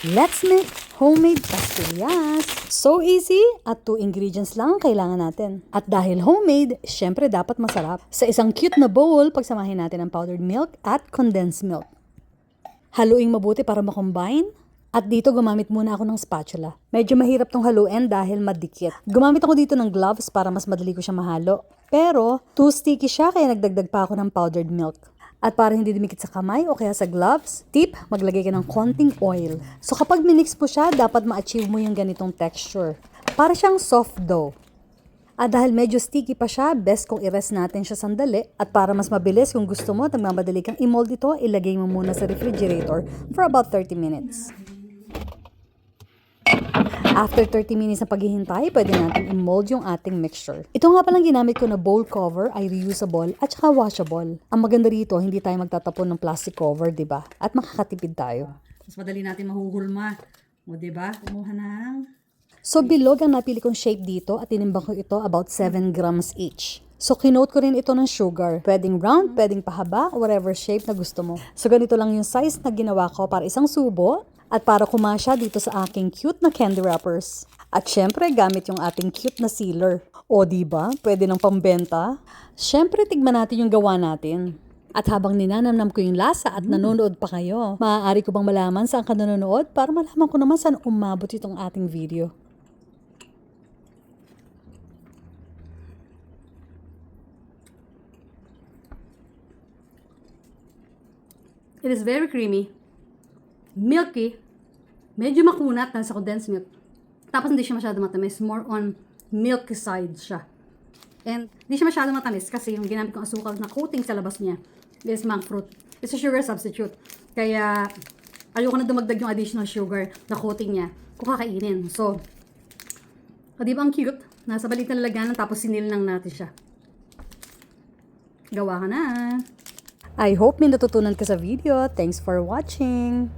Let's make homemade pastillas! So easy at 2 ingredients lang ang kailangan natin. At dahil homemade, syempre dapat masarap. Sa isang cute na bowl, pagsamahin natin ang powdered milk at condensed milk. Haluing mabuti para makombine. At dito gumamit muna ako ng spatula. Medyo mahirap tong haluin dahil madikit. Gumamit ako dito ng gloves para mas madali ko siya mahalo. Pero too sticky siya kaya nagdagdag pa ako ng powdered milk. At para hindi dumikit sa kamay o kaya sa gloves, tip, maglagay ka ng konting oil. So kapag minix mo siya, dapat ma-achieve mo yung ganitong texture. Para siyang soft dough. At dahil medyo sticky pa siya, best kung i-rest natin siya sandali. At para mas mabilis, kung gusto mo, nagmamadali kang i-mold ito, ilagay mo muna sa refrigerator for about 30 minutes. After 30 minutes na paghihintay, pwede natin i-mold yung ating mixture. Ito nga palang ginamit ko na bowl cover ay reusable at saka washable. Ang maganda rito, hindi tayo magtatapon ng plastic cover, di ba? At makakatipid tayo. Mas madali natin mahuhulma. O, di ba? Kumuha ng... So, bilog ang napili kong shape dito at tinimbang ko ito about 7 grams each. So, kinote ko rin ito ng sugar. Pwedeng round, pwedeng pahaba, whatever shape na gusto mo. So, ganito lang yung size na ginawa ko para isang subo. At para kumasya dito sa aking cute na candy wrappers. At syempre, gamit yung ating cute na sealer. O diba? Pwede ng pambenta. Syempre, tigman natin yung gawa natin. At habang ninanamnam ko yung lasa at nanonood pa kayo, maaari ko bang malaman saan ka nanonood para malaman ko naman saan umabot itong ating video. It is very creamy. Milky, medyo makunat na sa condensed milk. Tapos hindi siya masyado matamis, more on milky side siya. And hindi siya masyado matamis kasi yung ginamit kong asukal na coating sa labas niya is monk fruit. It's a sugar substitute. Kaya ayoko na dumagdag yung additional sugar na coating niya kung kakainin. So, di ba ang cute? Nasa balik na lalagyanan tapos sinil lang natin siya. Gawa ka na! I hope may natutunan ka sa video. Thanks for watching!